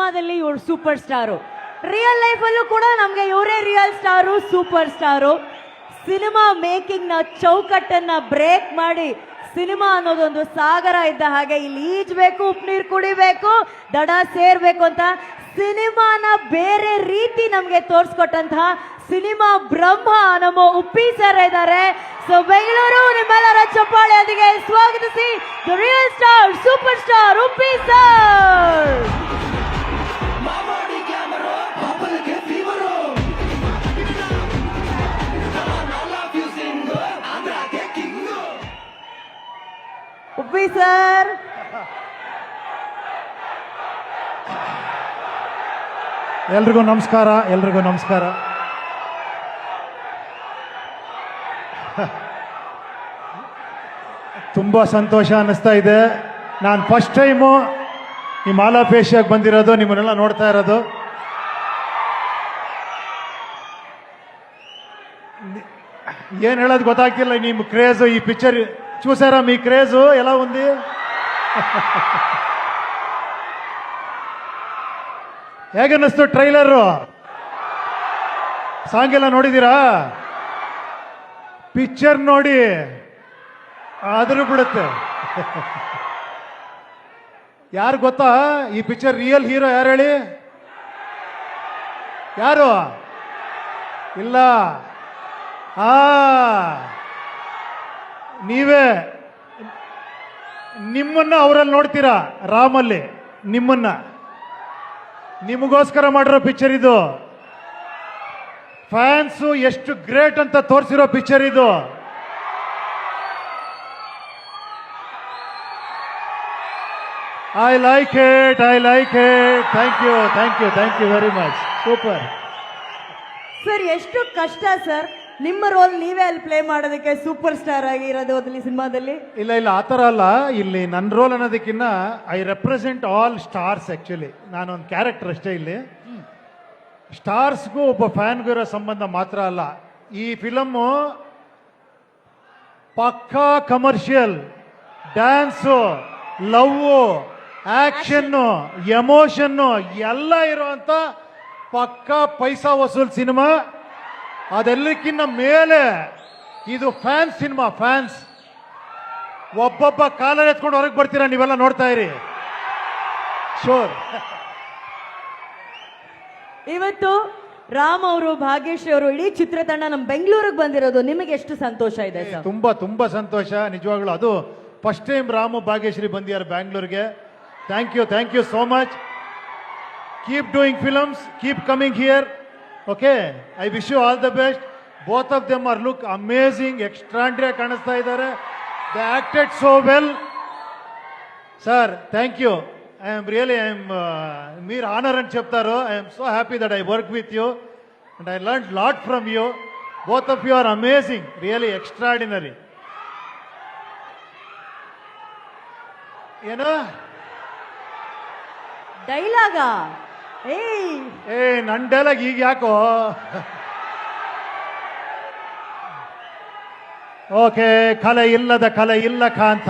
ಸಿನಿಮಾದಲ್ಲಿ ಇವ್ರು super star, real ಲೈಫಲ್ಲೂ ಕೂಡ ನಮ್ಗೆ ಇವರೇ real star, super star. Cinema making ನ ಚೌಕಟ್ಟನ್ನ ಬ್ರೇಕ್ ಮಾಡಿ ಸಿನಿಮಾ ಅನ್ನೋದೊಂದು ಸಾಗರ ಇದ್ದ ಹಾಗೆ ಇಲ್ಲಿ ಈಜ್ಬೇಕು, ಉಪ್ಪು ನೀರು ಕುಡಿಬೇಕು, ದಡ ಸೇರ್ಬೇಕು ಅಂತ ಸಿನಿಮಾನ ಬೇರೆ ರೀತಿ ನಮ್ಗೆ ತೋರಿಸ್ಕೊಟ್ಟಂತಹ ಸಿನಿಮಾ ಬ್ರಹ್ಮ ನಮ್ಮ ಉಪ್ಪಿ ಸರ್ ಇದ್ದಾರೆ. ಸೊ ಬೆಂಗಳೂರು ನಿಮ್ಮೆಲ್ಲರ ಚಪ್ಪಾಳೆಯೊಂದಿಗೆ ಸ್ವಾಗತಿಸಿ the real star super star Uppi sir. Uppi sir, ಎಲ್ರಿಗೂ ನಮಸ್ಕಾರ. ಎಲ್ರಿಗೂ ನಮಸ್ಕಾರ. ತುಂಬ ಸಂತೋಷ ಅನ್ನಿಸ್ತಾ ಇದೆ. ನಾನು ಫಸ್ಟ್ ಟೈಮು ಈ ಮಾಲಾಪೇಶಿಯಾಗಿ ಬಂದಿರೋದು, ನಿಮ್ಮನ್ನೆಲ್ಲ ನೋಡ್ತಾ ಇರೋದು. ಏನು ಹೇಳೋದು ಗೊತ್ತಾಗ್ತಿಲ್ಲ. ನಿಮ್ಮ ಕ್ರೇಜು, ఈ పిక్చర్ చూసారా? మీ క్రేజు ఎలా ఉంది? ಹೇಗನ್ನಿಸ್ತು ಟ್ರೈಲರು? ಸಾಂಗ್ ಎಲ್ಲ ನೋಡಿದ್ದೀರಾ? ಪಿಕ್ಚರ್ ನೋಡಿ ಆದರೂ ಬಿಡುತ್ತೆ. ಯಾರು ಗೊತ್ತಾ ಈ ಪಿಕ್ಚರ್ ರಿಯಲ್ ಹೀರೋ? ಯಾರು ಹೇಳಿ? ಯಾರು? ಇಲ್ಲ. ನೀವೇ. ನಿಮ್ಮನ್ನ ಅವರಲ್ಲಿ ನೋಡ್ತೀರಾ, ರಾಮಲ್ಲಿ ನಿಮ್ಮನ್ನ. ನಿಮಗೋಸ್ಕರ ಮಾಡಿರೋ ಪಿಕ್ಚರ್ ಇದು. ಫ್ಯಾನ್ಸು ಎಷ್ಟು ಗ್ರೇಟ್ ಅಂತ ತೋರಿಸಿರೋ ಪಿಕ್ಚರ್ ಇದು. I like it, I like it. Thank you, thank you, thank you very much. Super sir. ಎಷ್ಟು ಕಷ್ಟ ಸರ್ ನಿಮ್ಮ ರೋಲ್ ನೀವೇ ಅಲ್ಲಿ ಪ್ಲೇ ಮಾಡೋದಕ್ಕೆ, ಸೂಪರ್ ಸ್ಟಾರ್ ಆಗಿರೋದು ಅದ್ರಲ್ಲಿ ಸಿನಿಮಾದಲ್ಲಿ. ಇಲ್ಲ ಇಲ್ಲ, ಆ ಥರ ಅಲ್ಲ. ಇಲ್ಲಿ ನನ್ನ ರೋಲ್ ಅನ್ನೋದಕ್ಕಿಂತ I represent all stars. Actually ನಾನೊಂದು ಕ್ಯಾರೆಕ್ಟರ್ ಅಷ್ಟೇ. ಇಲ್ಲಿ ಸ್ಟಾರ್ಸ್ಗೂ ಒಬ್ಬ ಫ್ಯಾನ್ಗೂ ಇರೋ ಸಂಬಂಧ ಮಾತ್ರ ಅಲ್ಲ. ಈ ಫಿಲಮ್ಮು ಪಕ್ಕಾ ಕಮರ್ಷಿಯಲ್, ಡ್ಯಾನ್ಸು, ಲವ್ವು, ಆಕ್ಷನ್ನು, ಎಮೋಷನ್ನು ಎಲ್ಲ ಇರುವಂತ ಪಕ್ಕಾ ಪೈಸಾ ವಸೂಲ್ ಸಿನಿಮಾ. ಅದೆಲ್ಲಕ್ಕಿಂತ ಮೇಲೆ ಇದು ಫ್ಯಾನ್ಸ್ ಸಿನಿಮಾ. ಫ್ಯಾನ್ಸ್ ಒಬ್ಬೊಬ್ಬ ಕಾಲರ್ ಎತ್ಕೊಂಡು ಹೊರಗೆ ಬರ್ತೀರಾ, ನೀವೆಲ್ಲ ನೋಡ್ತಾ ಇರಿ. ಶೋರ್. ಇವತ್ತು ರಾಮ್ ಅವರು, ಭಾಗ್ಯಶ್ರೀ ಅವರು, ಇಡೀ ಚಿತ್ರತಂಡ ನಮ್ಮ ಬೆಂಗಳೂರಿಗೆ ಬಂದಿರೋದು ನಿಮಗೆ ಎಷ್ಟು ಸಂತೋಷ ಇದೆ ಸರ್? ತುಂಬಾ ತುಂಬಾ ಸಂತೋಷ ನಿಜವಾಗ್ಲು. ಅದು ಫಸ್ಟ್ ಟೈಮ್ ರಾಮು ಭಾಗ್ಯಶ್ರೀ ಬಂದಿದ್ದಾರೆ ಬ್ಯಾಂಗ್ಳೂರ್ಗೆ. Thank you so much. Keep doing films, keep coming here. Okay, I wish you all the best. Both of them are look amazing, extraordinary ಕಾಣಿಸ್ತಾ ಇದ್ದಾರೆ. They acted so well. Sir, thank you. I am మీరు honor అని చెప్తారు. I am so happy that I worked with you and I learned lot from you. Both of you are amazing, really extraordinary. ಏನು ಡೈಲಾಗಾ? ನನ್ನ dialogue ಈಗ ಯಾಕೋ? Okay. ಕಲೆ ಇಲ್ಲದ ಕಲೆ ಇಲ್ಲ ಕಾಂತ,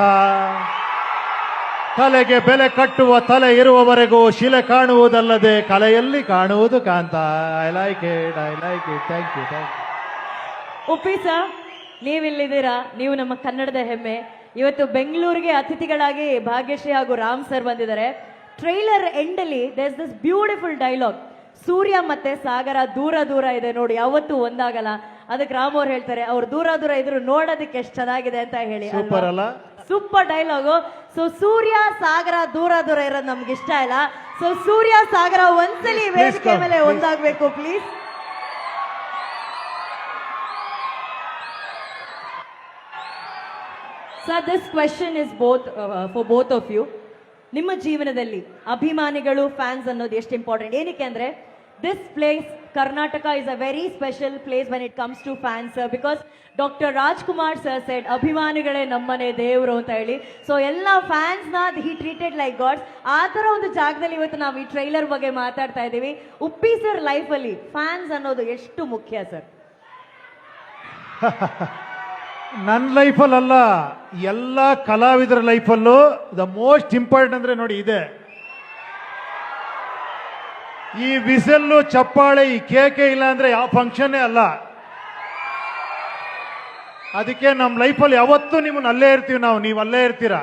ಕಲೆಗೆ ಬೆಲೆ ಕಟ್ಟುವ ತಲೆ ಇರುವವರೆಗೂ ಶಿಲೆ ಕಾಣುವುದಲ್ಲದೆ ಕಲೆಯಲ್ಲಿ ಕಾಣುವುದು ಕಾಂತ. I like it, I like it. Thank you, thank you. Uppi sir, ನೀವಿಲ್ಲಿದ್ದೀರಾ, ನೀವು ನಮ್ಮ ಕನ್ನಡದ ಹೆಮ್ಮೆ. ಇವತ್ತು ಬೆಂಗಳೂರಿಗೆ ಅತಿಥಿಗಳಾಗಿ ಭಾಗ್ಯಶ್ರೀ ಹಾಗೂ ರಾಮ್ ಸರ್ ಬಂದಿದ್ದಾರೆ. ಟ್ರೈಲರ್ ಎಂಡಲ್ಲಿ there is this beautiful dialogue, ಸೂರ್ಯ ಮತ್ತೆ ಸಾಗರ ದೂರ ದೂರ ಇದೆ ನೋಡಿ, ಯಾವತ್ತೂ ಒಂದಾಗಲ್ಲ. ಅದಕ್ಕೆ ರಾಮ್ ಅವ್ರು ಹೇಳ್ತಾರೆ, ಅವ್ರು ದೂರ ದೂರ ಇದ್ರು ನೋಡೋದಕ್ಕೆ ಎಷ್ಟು ಚೆನ್ನಾಗಿದೆ ಅಂತ ಹೇಳಿ. ಸೂಪರ್ ಅಲ್ಲ? Super dialogue. ಸೊ ಸೂರ್ಯ ಸಾಗರ ದೂರ ದೂರ ಇರೋದು ನಮ್ಗೆ ಇಷ್ಟ ಇಲ್ಲ. ಸೊ ಸೂರ್ಯ ಸಾಗರ ಒಂದ್ಸಲಿ ವೇದಿಕೆ ಮೇಲೆ ಒಂದಾಗಬೇಕು please. Sir, this question is for both of you. ನಿಮ್ಮ ಜೀವನದಲ್ಲಿ ಅಭಿಮಾನಿಗಳು, ಫ್ಯಾನ್ಸ್ ಅನ್ನೋದು ಎಷ್ಟು ಇಂಪಾರ್ಟೆಂಟ್? ಏನಕ್ಕೆ ಅಂದ್ರೆ this place, Karnataka, is a very special place when it comes to fans, sir, because Dr. Rajkumar sir said ಅಭಿಮಾನಿಗಳೇ ನಮ್ಮನೆ ದೇವರು ಅಂತ ಹೇಳಿ. ಸೊ ಎಲ್ಲ ಫ್ಯಾನ್ಸ್ ನ he treated like gods. ಆ ತರ ಒಂದು ಜಾಗದಲ್ಲಿ ಇವತ್ತು ನಾವು ಈ ಟ್ರೈಲರ್ ಬಗ್ಗೆ ಮಾತಾಡ್ತಾ ಇದ್ದೀವಿ. ಉಪ್ಪಿ ಸರ್ ಲೈಫ್ ಅಲ್ಲಿ ಫ್ಯಾನ್ಸ್ ಅನ್ನೋದು ಎಷ್ಟು ಮುಖ್ಯ ಸರ್? ನನ್ನ ಲೈಫಲ್ಲ, ಎಲ್ಲ ಕಲಾವಿದರ ಲೈಫಲ್ಲೂ ದ ಮೋಸ್ಟ್ ಇಂಪಾರ್ಟೆಂಟ್ ಅಂದ್ರೆ ನೋಡಿ ಇದೆ. ಈ ವಿಸಲ್ಲು ಚಪ್ಪಾಳೆ ಈ ಕೇಕೆ ಇಲ್ಲ ಅಂದ್ರೆ ಯಾವ ಫಂಕ್ಷನ್ನೇ ಅಲ್ಲ. ಅದಕ್ಕೆ ನಮ್ಮ ಲೈಫಲ್ಲಿ ಯಾವತ್ತೂ ನಿಮ್ಮನ್ನ ಅಲ್ಲೇ ಇರ್ತೀವಿ ನಾವು, ನೀವು ಅಲ್ಲೇ ಇರ್ತೀರಾ.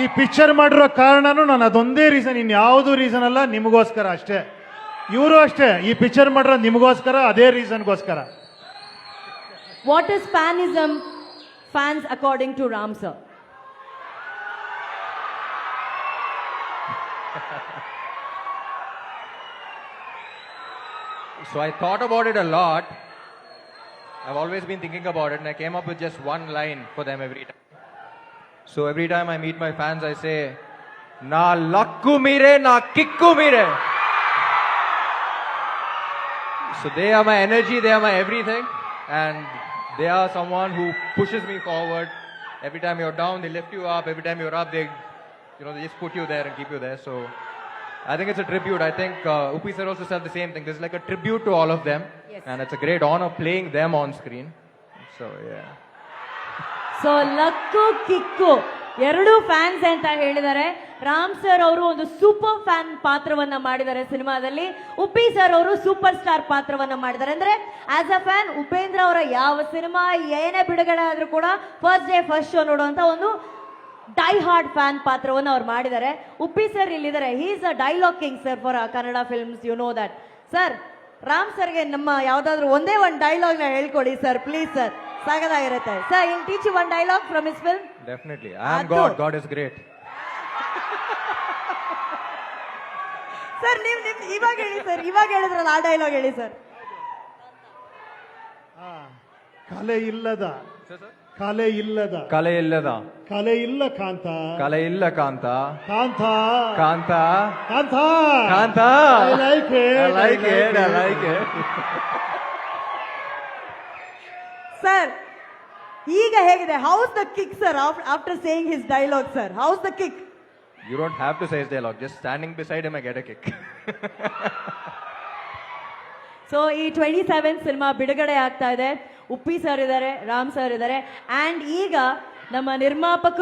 ಈ ಪಿಕ್ಚರ್ ಮಾಡಿರೋ ಕಾರಣನೂ ನಾನು ಅದೊಂದೇ ರೀಸನ್, ಇನ್ಯಾವುದೂ ರೀಸನ್ ಅಲ್ಲ, ನಿಮಗೋಸ್ಕರ ಅಷ್ಟೇ. ಇವರು ಅಷ್ಟೇ, ಈ ಪಿಕ್ಚರ್ ಮಾಡಿರೋ ನಿಮಗೋಸ್ಕರ, ಅದೇ ರೀಸನ್ಗೋಸ್ಕರ. What is fanism, fans according to Ram sir? So I thought about it a lot. I've always been thinking about it, and I came up with just one line for them every time. So every time I meet my fans, I say, "Na lakku mire, na kikku mire." So they are my energy, they are my everything, and they are someone who pushes me forward. Every time you're down, they lift you up. Every time you're up, they just put you there and keep you there. So I think it's a tribute. I think Upi sir also said the same thing. This is like a tribute to all of them. Yes. And it's a great honor playing them on screen. So yeah. So luck kick ಎರಡೂ fans ಅಂತ ಹೇಳಿದ್ದಾರೆ. Ram sir ಅವರು ಒಂದು super fan ಪಾತ್ರವನ್ನ ಮಾಡಿದ್ದಾರೆ ಸಿನಿಮಾದಲ್ಲಿ. Uppi sir ಅವರು super star ಪಾತ್ರವನ್ನ ಮಾಡಿದ್ದಾರೆ. ಅಂದ್ರೆ ಆಸ್ ಅ ಫ್ಯಾನ್ ಉಪೇಂದ್ರ ಅವರ ಯಾವ ಸಿನಿಮಾ ಏನೇ ಬಿಡುಗಡೆ ಆದ್ರೂ ಕೂಡ ಫಸ್ಟ್ ಡೇ ಫಸ್ಟ್ ಶೋ ನೋಡುವಂತ ಒಂದು ಡೈ ಹಾರ್ಡ್ ಫ್ಯಾನ್ ಪಾತ್ರವನ್ನು ಅವ್ರು ಮಾಡಿದ್ದಾರೆ. ಉಪ್ಪಿ ಸರ್ ಇಲ್ಲಿದ್ದಾರೆ. He is a dialogue king sir for Kannada films, you know that. Sir, Ram ಸರ್ಗೆ ನಮ್ಮ ಯಾವ್ದಾದ್ರು ಒಂದೇ ಒಂದು ಡೈಲಾಗ್ ನ ಹೇಳ್ಕೊಡಿ ಸರ್, ಪ್ಲೀಸ್ ಸರ್. ಸಾಗದಾಗಿರುತ್ತೆ sir. In teach one dialogue from his film. Definitely. I am God. God is great. Sir ನೀವು ಇವಾಗ ಹೇಳಿ ಸರ್, ಇವಾಗ ಹೇಳಿದ್ರಲ್ಲ ಆ ಡೈಲಾಗ್ ಹೇಳಿ ಸರ್. ಕಲೆ ಇಲ್ಲದ Sir, sir? ಕಲೆ ಇಲ್ಲದ ಕಲೆ ಇಲ್ಲದ ಕಲೆ ಇಲ್ಲ ಕಾಂತ ಕಲೆ ಇಲ್ಲ ಕಾಂತ ಕಾಂತ ಕಾಂತ ಕಾಂತ ಕಾಂತ. I like it. I like it. I like it. Sir ಈಗ ಹೇಗಿದೆ? House the kick sir after saying his dialogue sir? House the kick? You don't have to say his dialogue. Just standing beside him, I get a kick. So ಈ 27 cinema ಬಿಡುಗಡೆ ಆಗ್ತಾ ಇದೆ. Uppi sir ಇದ್ದಾರೆ, Ram sir ಇದ್ದಾರೆ, and ಈಗ ನಮ್ಮ ನಿರ್ಮಾಪಕರು